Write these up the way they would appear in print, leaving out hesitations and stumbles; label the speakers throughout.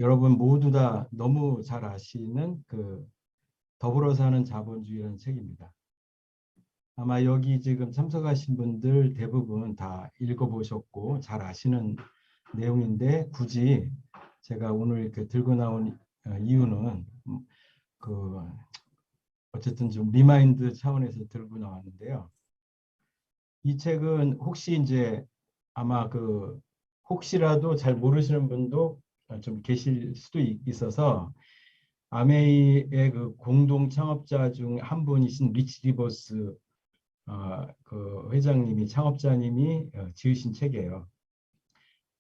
Speaker 1: 여러분 모두 다 너무 잘 아시는 그 더불어 사는 자본주의라는 책입니다. 아마 여기 지금 참석하신 분들 대부분 다 읽어보셨고 잘 아시는 내용인데 굳이 제가 오늘 이렇게 들고 나온 이유는 그 어쨌든 좀 리마인드 차원에서 들고 나왔는데요. 이 책은 혹시 이제 아마 혹시라도 잘 모르시는 분도 좀 계실 수도 있어서 아메이의 그 공동 창업자 중 한 분이신 리치 디버스 그 회장님이 창업자님이 지으신 책이에요.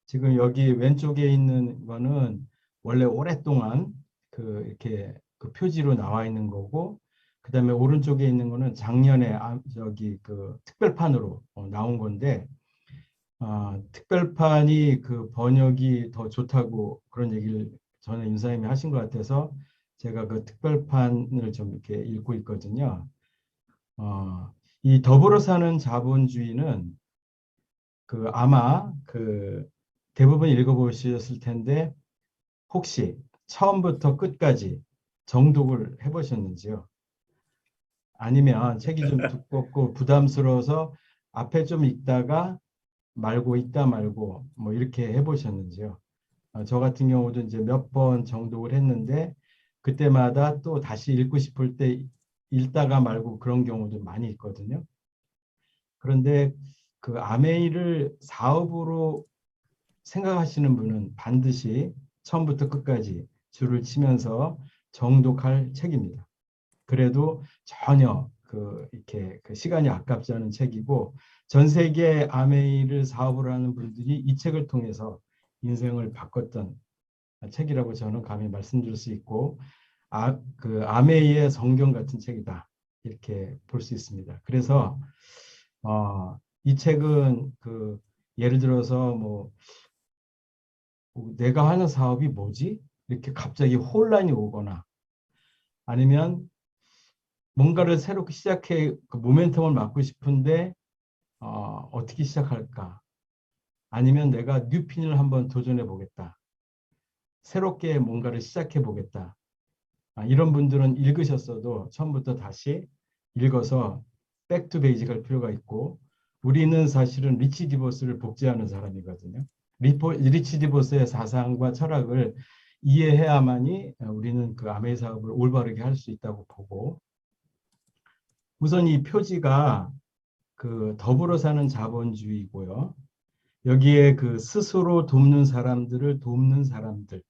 Speaker 1: 지금 여기 왼쪽에 있는 거는 원래 오랫동안 이렇게 그 표지로 나와 있는 거고, 그다음에 오른쪽에 있는 거는 작년에 저기 그 특별판으로 나온 건데, 특별판이 그 번역이 더 좋다고 그런 얘기를 전에 윤사님이 하신 것 같아서 제가 그 특별판을 좀 이렇게 읽고 있거든요. 이 더불어 사는 자본주의는 아마 대부분 읽어보셨을 텐데 혹시 처음부터 끝까지 정독을 해보셨는지요? 아니면 책이 좀 두껍고 부담스러워서 앞에 좀 읽다가 말고 읽다 말고 뭐 이렇게 해보셨는지요? 저 같은 경우도 이제 몇 번 정독을 했는데 그때마다 또 다시 읽고 싶을 때 읽다가 말고 그런 경우도 많이 있거든요. 그런데 그 아메이를 사업으로 생각하시는 분은 반드시 처음부터 끝까지 줄을 치면서 정독할 책입니다. 그래도 전혀 이렇게 시간이 아깝지 않은 책이고 전 세계 아메이를 사업으로 하는 분들이 이 책을 통해서 인생을 바꿨던 책이라고 저는 감히 말씀드릴 수 있고 아메이의 성경 같은 책이다 이렇게 볼 수 있습니다. 그래서 이 책은 예를 들어서 뭐 내가 하는 사업이 뭐지? 이렇게 갑자기 혼란이 오거나 아니면 뭔가를 새롭게 시작해 모멘텀을 맞고 싶은데 어떻게 시작할까? 아니면 내가 뉴핀을 한번 도전해 보겠다. 새롭게 뭔가를 시작해 보겠다. 이런 분들은 읽으셨어도 처음부터 다시 읽어서 백투 베이직 할 필요가 있고 우리는 사실은 리치 디버스를 복제하는 사람이거든요. 리치 디버스의 사상과 철학을 이해해야만이 우리는 그 아메이 사업을 올바르게 할 수 있다고 보고 우선 이 표지가 더불어 사는 자본주의고요. 여기에 스스로 돕는 사람들을 돕는 사람들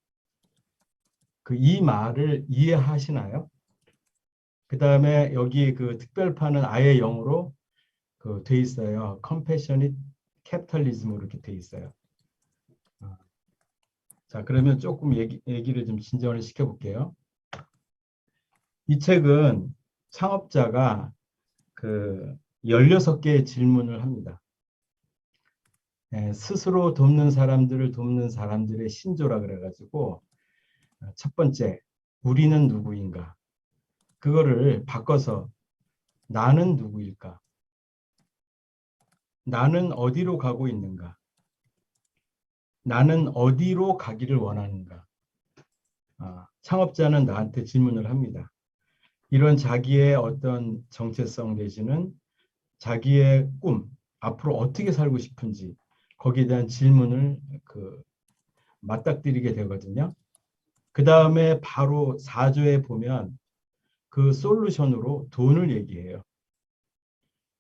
Speaker 1: 이 말을 이해하시나요? 그 다음에 여기 특별판은 아예 영어로 돼 있어요. Compassionate Capitalism으로 이렇게 돼 있어요. 자, 그러면 조금 얘기를 좀 진전을 시켜볼게요. 이 책은 창업자가 16개의 질문을 합니다. 스스로 돕는 사람들을 돕는 사람들의 신조라 그래가지고 첫 번째, 우리는 누구인가? 그거를 바꿔서 나는 누구일까? 나는 어디로 가고 있는가? 나는 어디로 가기를 원하는가? 창업자는 나한테 질문을 합니다. 이런 자기의 어떤 정체성 내지는 자기의 꿈, 앞으로 어떻게 살고 싶은지 거기에 대한 질문을 맞닥뜨리게 되거든요. 그 다음에 바로 4조에 보면 그 솔루션으로 돈을 얘기해요.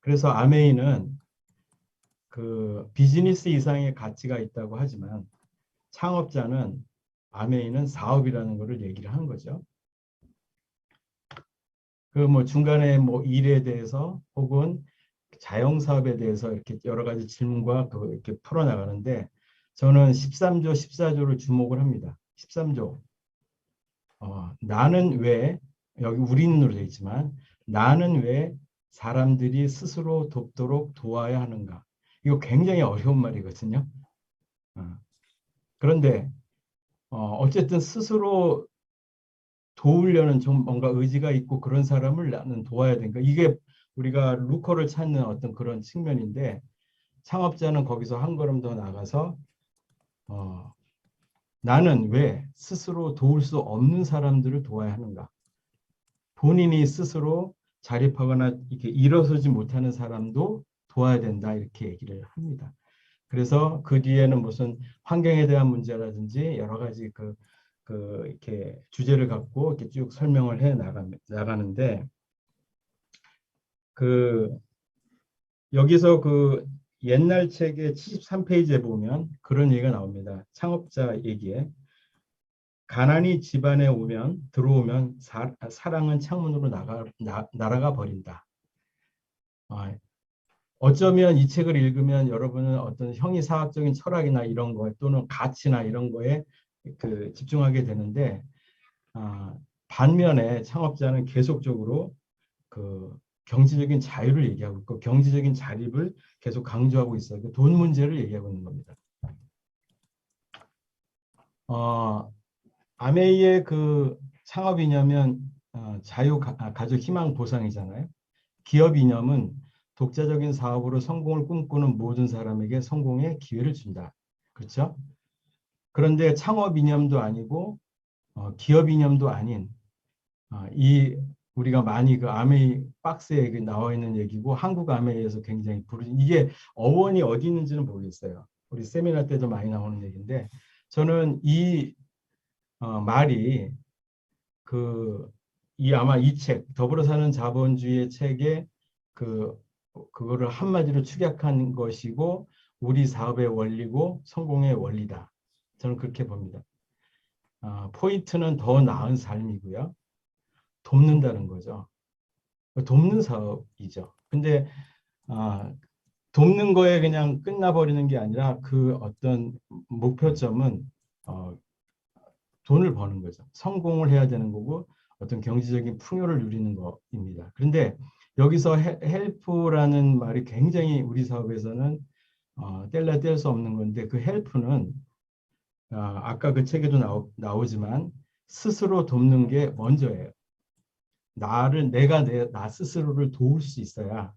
Speaker 1: 그래서 아메이는 비즈니스 이상의 가치가 있다고 하지만 창업자는 아메이는 사업이라는 것을 얘기를 하는 거죠. 뭐 중간에 뭐 일에 대해서 혹은 자영사업에 대해서 이렇게 여러 가지 질문과 이렇게 풀어나가는데 저는 13조, 14조를 주목을 합니다. 13조. 나는 왜, 여기 우리는으로 되어 있지만 나는 왜 사람들이 스스로 돕도록 도와야 하는가. 이거 굉장히 어려운 말이거든요. 그런데 어쨌든 스스로 도우려는 좀 뭔가 의지가 있고 그런 사람을 나는 도와야 되니까 이게 우리가 루커를 찾는 어떤 그런 측면인데 창업자는 거기서 한 걸음 더 나가서 나는 왜 스스로 도울 수 없는 사람들을 도와야 하는가? 본인이 스스로 자립하거나 이렇게 일어서지 못하는 사람도 도와야 된다 이렇게 얘기를 합니다. 그래서 그 뒤에는 무슨 환경에 대한 문제라든지 여러 가지 이렇게 주제를 갖고 이렇게 쭉 설명을 해 나가는데 그 여기서 그 옛날 책의 73페이지에 보면 그런 얘기가 나옵니다. 창업자 얘기에 가난이 집안에 들어오면 사랑은 창문으로 날아가 버린다. 어쩌면 이 책을 읽으면 여러분은 어떤 형이사학적인 철학이나 이런 거 또는 가치나 이런 거에 집중하게 되는데 반면에 창업자는 계속적으로 그 경제적인 자유를 얘기하고 있고 경제적인 자립을 계속 강조하고 있어요. 돈 문제를 얘기하고 있는 겁니다. 아메이의 그 창업 이념은 가족 희망 보상이잖아요. 기업 이념은 독자적인 사업으로 성공을 꿈꾸는 모든 사람에게 성공의 기회를 준다. 그렇죠? 그런데 창업 이념도 아니고 기업 이념도 아닌 이 우리가 많이 그 아메이 박스에 나와 있는 얘기고 한국 아메이에서 굉장히 부르진 이게 어원이 어디 있는지는 모르겠어요. 우리 세미나 때도 많이 나오는 얘기인데 저는 이 말이 아마 이 책, 더불어 사는 자본주의의 책에 그거를 한마디로 축약한 것이고 우리 사업의 원리고 성공의 원리다. 저는 그렇게 봅니다. 포인트는 더 나은 삶이고요. 돕는다는 거죠. 돕는 사업이죠. 근데 돕는 거에 그냥 끝나버리는 게 아니라 그 어떤 목표점은 돈을 버는 거죠. 성공을 해야 되는 거고 어떤 경제적인 풍요를 누리는 겁니다. 그런데 여기서 헬프라는 말이 굉장히 우리 사업에서는 뗄래야 뗄 수 없는 건데 그 헬프는 아까 그 책에도 나오지만 스스로 돕는 게 먼저예요. 내가 나 스스로를 도울 수 있어야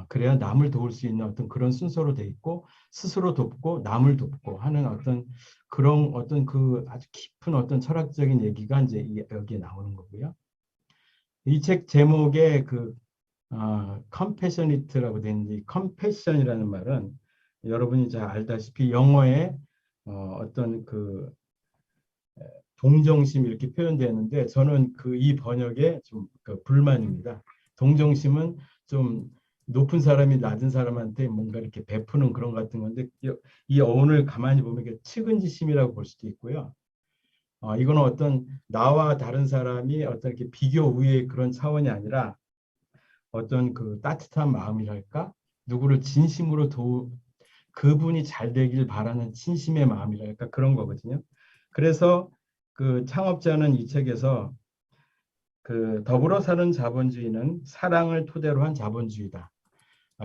Speaker 1: 그래야 남을 도울 수 있는 어떤 그런 순서로 돼 있고 스스로 돕고 남을 돕고 하는 그런 그 아주 깊은 어떤 철학적인 얘기가 이제 여기에 나오는 거고요. 이 책 제목에 compassionate라고 되어 있는데 compassion이라는 말은 여러분이 잘 알다시피 영어에 어떤 동정심 이렇게 표현되는데 저는 이 번역에 좀 불만입니다. 동정심은 좀 높은 사람이 낮은 사람한테 뭔가 이렇게 베푸는 그런 같은 건데 이 어원을 가만히 보면 이게 측은지심이라고 볼 수도 있고요. 이거는 어떤 나와 다른 사람이 어떤 이렇게 비교 우위의 그런 차원이 아니라 어떤 따뜻한 마음이랄까 누구를 진심으로 그분이 잘 되길 바라는 진심의 마음이랄까 그런 거거든요. 그래서 창업자는 이 책에서 더불어 사는 자본주의는 사랑을 토대로 한 자본주의다.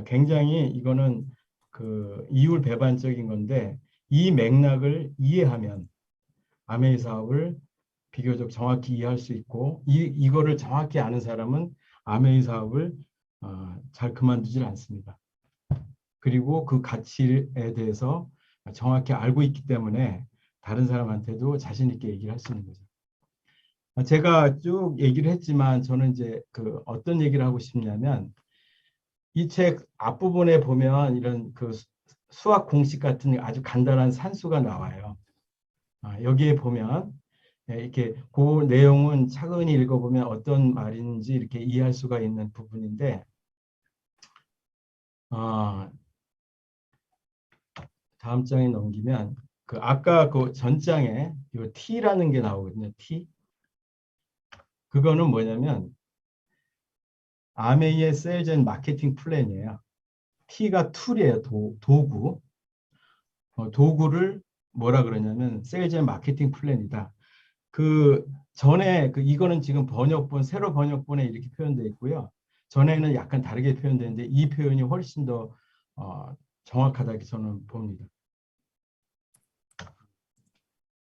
Speaker 1: 굉장히 이거는 이율배반적인 건데 이 맥락을 이해하면 아메이 사업을 비교적 정확히 이해할 수 있고 이거를 정확히 아는 사람은 아메이 사업을 잘 그만두질 않습니다. 그리고 그 가치에 대해서 정확히 알고 있기 때문에 다른 사람한테도 자신 있게 얘기를 할 수 있는 거죠. 제가 쭉 얘기를 했지만 저는 이제 어떤 얘기를 하고 싶냐면 이 책 앞부분에 보면 이런 수학 공식 같은 아주 간단한 산수가 나와요. 여기에 보면 이렇게 그 내용은 차근히 읽어보면 어떤 말인지 이렇게 이해할 수가 있는 부분인데 다음 장에 넘기면 아까 전장에 이 T라는 게 나오거든요. T. 그거는 뭐냐면 아메이의 세일즈 앤 마케팅 플랜이에요. T가 툴이에요. 도구. 도구를 뭐라 그러냐면 세일즈 앤 마케팅 플랜이다. 전에 이거는 지금 새로 번역본에 이렇게 표현되어 있고요. 전에는 약간 다르게 표현되는데 이 표현이 훨씬 더 정확하다고 저는 봅니다.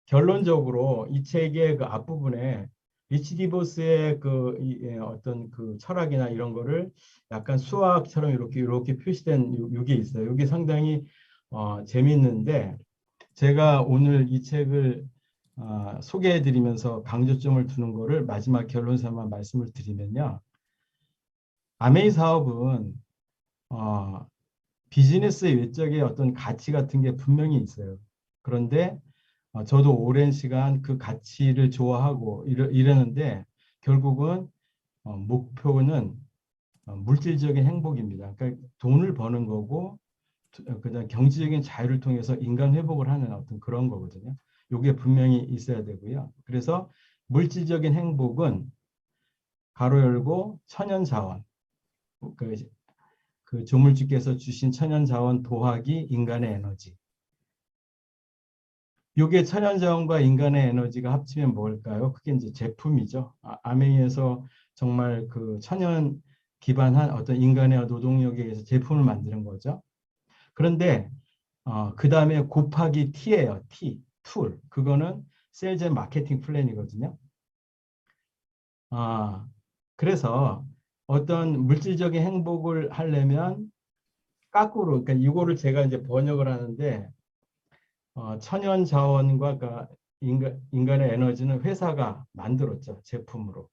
Speaker 1: 결론적으로 이 책의 앞부분에 리치 디보스의 어떤 철학이나 이런 거를 약간 수학처럼 이렇게 표시된 이게 있어요. 이게 상당히 재밌는데 제가 오늘 이 책을 소개해드리면서 강조점을 두는 거를 마지막 결론사만 말씀을 드리면요. 아메이 사업은 비즈니스의 외적의 어떤 가치 같은 게 분명히 있어요. 그런데 저도 오랜 시간 그 가치를 좋아하고 이러는데 결국은 목표는 물질적인 행복입니다. 그러니까 돈을 버는 거고 그다음 경제적인 자유를 통해서 인간 회복을 하는 어떤 그런 거거든요. 이게 분명히 있어야 되고요. 그래서 물질적인 행복은 가로 열고 천연자원, 그, 그 조물주께서 주신 천연자원 도하기 인간의 에너지. 이게 천연자원과 인간의 에너지가 합치면 뭘까요? 그게 이제 제품이죠. 아메이에서 정말 그 천연 기반한 어떤 인간의 노동력에 의해서 제품을 만드는 거죠. 그런데 그 다음에 곱하기 T예요. T, 툴. 그거는 세일즈 앤 마케팅 플랜이거든요. 아, 그래서 어떤 물질적인 행복을 하려면 거꾸로, 그러니까 이거를 제가 이제 번역을 하는데 천연 자원과 그러니까 인간의 에너지는 회사가 만들었죠. 제품으로.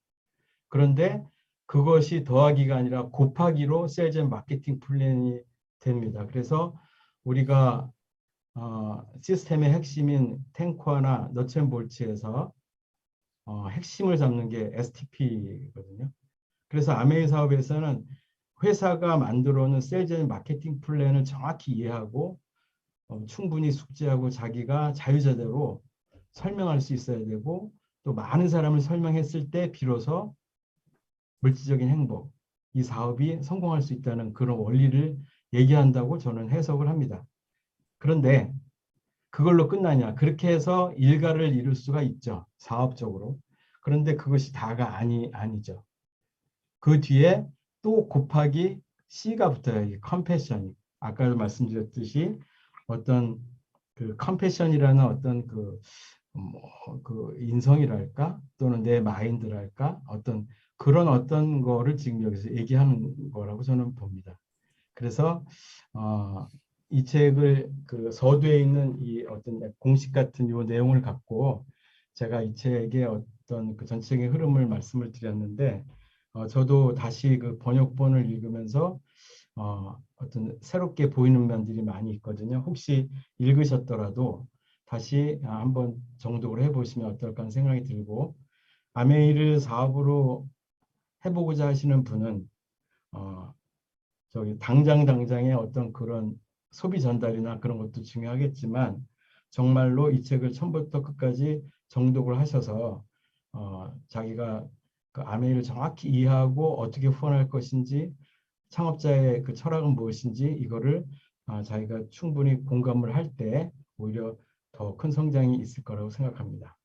Speaker 1: 그런데 그것이 더하기가 아니라 곱하기로 세일즈 앤 마케팅 플랜이 됩니다. 그래서 우리가 시스템의 핵심인 탱커나 너츠앤볼츠에서 핵심을 잡는 게 STP거든요. 그래서 아메이 사업에서는 회사가 만들어 놓은 세일즈 앤 마케팅 플랜을 정확히 이해하고 충분히 숙지하고 자기가 자유자재로 설명할 수 있어야 되고 또 많은 사람을 설명했을 때 비로소 물질적인 행복, 이 사업이 성공할 수 있다는 그런 원리를 얘기한다고 저는 해석을 합니다. 그런데 그걸로 끝나냐? 그렇게 해서 일가를 이룰 수가 있죠. 사업적으로. 그런데 그것이 다가 아니죠. 그 뒤에 또 곱하기 C가 붙어요. 이 컴패션이. 아까도 말씀드렸듯이 어떤 그 컴패션이라는 어떤 그 인성이랄까 또는 내 마인드랄까 어떤 그런 어떤 거를 지금 여기서 얘기하는 거라고 저는 봅니다. 그래서 이 책을 그 서두에 있는 이 어떤 공식 같은 요 내용을 갖고 제가 이 책의 어떤 그 전체적인 흐름을 말씀을 드렸는데 저도 다시 그 번역본을 읽으면서 어떤 새롭게 보이는 면들이 많이 있거든요. 혹시 읽으셨더라도 다시 한번 정독을 해보시면 어떨까 하는 생각이 들고 아메이를 사업으로 해보고자 하시는 분은 어, 저기 당장의 어떤 그런 소비 전달이나 그런 것도 중요하겠지만 정말로 이 책을 처음부터 끝까지 정독을 하셔서 자기가 그 아메이를 정확히 이해하고 어떻게 후원할 것인지 창업자의 그 철학은 무엇인지 이거를 자기가 충분히 공감을 할 때 오히려 더 큰 성장이 있을 거라고 생각합니다.